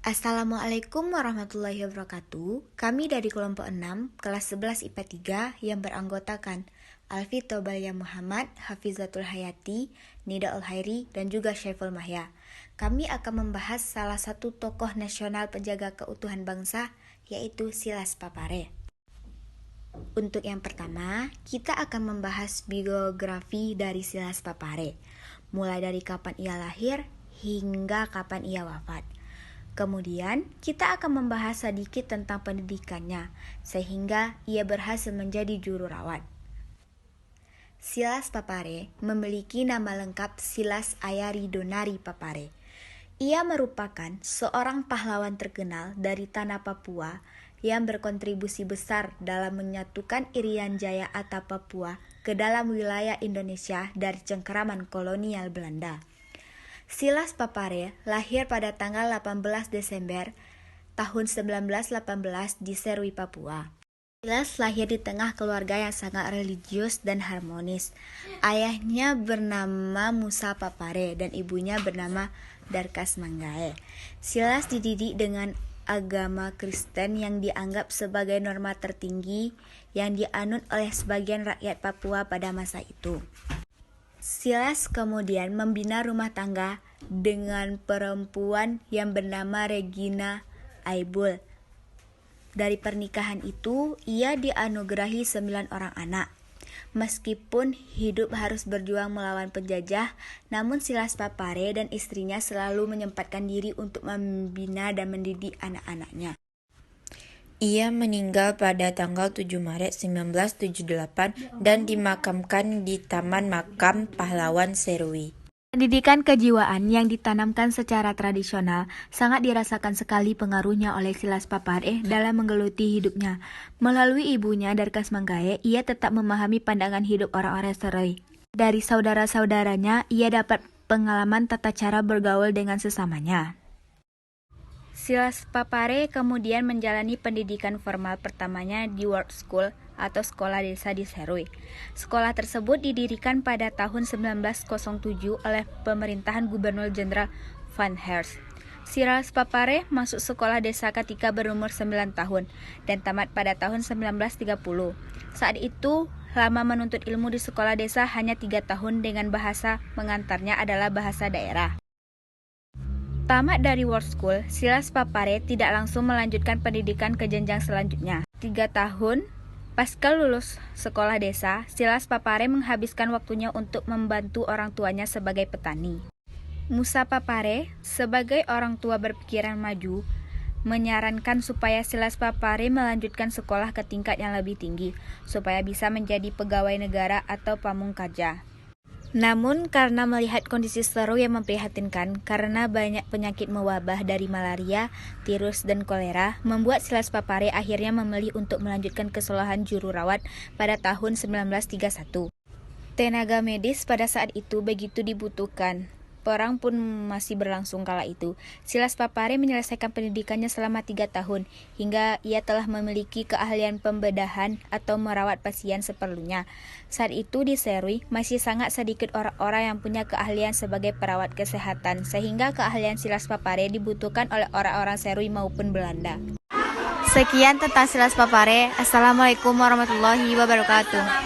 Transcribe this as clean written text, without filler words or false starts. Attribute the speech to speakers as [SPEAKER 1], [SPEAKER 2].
[SPEAKER 1] Assalamualaikum warahmatullahi wabarakatuh. Kami dari kelompok 6, kelas 11 IPA 3 yang beranggotakan Alfi Tobalia Muhammad, Hafizatul Hayati, Nida Al-Hairi, dan juga Syaiful Mahya. Kami akan membahas salah satu tokoh nasional penjaga keutuhan bangsa, yaitu Silas Papare. Untuk yang pertama, kita akan membahas biografi dari Silas Papare, mulai dari kapan ia lahir hingga kapan ia wafat. Kemudian, kita akan membahas sedikit tentang pendidikannya, sehingga ia berhasil menjadi juru rawat. Silas Papare memiliki nama lengkap Silas Ayari Donari Papare. Ia merupakan seorang pahlawan terkenal dari tanah Papua yang berkontribusi besar dalam menyatukan Irian Jaya atau Papua ke dalam wilayah Indonesia dari cengkeraman kolonial Belanda. Silas Papare lahir pada tanggal 18 Desember tahun 1918 di Serui, Papua. Silas lahir di tengah keluarga yang sangat religius dan harmonis. Ayahnya bernama Musa Papare dan ibunya bernama Darkas Manggae. Silas dididik dengan agama Kristen yang dianggap sebagai norma tertinggi yang dianut oleh sebagian rakyat Papua pada masa itu. Silas kemudian membina rumah tangga dengan perempuan yang bernama Regina Aibul. Dari pernikahan itu, ia dianugerahi 9 orang anak. Meskipun hidup harus berjuang melawan penjajah, namun Silas Papare dan istrinya selalu menyempatkan diri untuk membina dan mendidik anak-anaknya.
[SPEAKER 2] Ia meninggal pada tanggal 7 Maret 1978 dan dimakamkan di Taman Makam Pahlawan Serui.
[SPEAKER 1] Pendidikan kejiwaan yang ditanamkan secara tradisional sangat dirasakan sekali pengaruhnya oleh Silas Papare dalam menggeluti hidupnya. Melalui ibunya Darkas Manggae, ia tetap memahami pandangan hidup orang-orang Serui. Dari saudara-saudaranya, ia dapat pengalaman tata cara bergaul dengan sesamanya. Silas Papare kemudian menjalani pendidikan formal pertamanya di World School atau sekolah desa di Serui. Sekolah tersebut didirikan pada tahun 1907 oleh pemerintahan Gubernur Jenderal Van Heerst. Silas Papare masuk sekolah desa ketika berumur 9 tahun dan tamat pada tahun 1930. Saat itu, lama menuntut ilmu di sekolah desa hanya 3 tahun dengan bahasa mengantarnya adalah bahasa daerah. Tamat dari World School, Silas Papare tidak langsung melanjutkan pendidikan ke jenjang selanjutnya. 3 tahun pasca lulus sekolah desa, Silas Papare menghabiskan waktunya untuk membantu orang tuanya sebagai petani. Musa Papare, sebagai orang tua berpikiran maju, menyarankan supaya Silas Papare melanjutkan sekolah ke tingkat yang lebih tinggi, supaya bisa menjadi pegawai negara atau pamungkaja. Namun karena melihat kondisi Serui yang memprihatinkan karena banyak penyakit mewabah dari malaria, tirus, dan kolera, membuat Silas Papare akhirnya memilih untuk melanjutkan kesalahan juru rawat pada tahun 1931. Tenaga medis pada saat itu begitu dibutuhkan. Perang pun masih berlangsung kala itu. Silas Papare menyelesaikan pendidikannya selama 3 tahun, hingga ia telah memiliki keahlian pembedahan atau merawat pasien seperlunya. Saat itu di Serui masih sangat sedikit orang-orang yang punya keahlian sebagai perawat kesehatan, sehingga keahlian Silas Papare dibutuhkan oleh orang-orang Serui maupun Belanda. Sekian tentang Silas Papare. Assalamualaikum warahmatullahi wabarakatuh.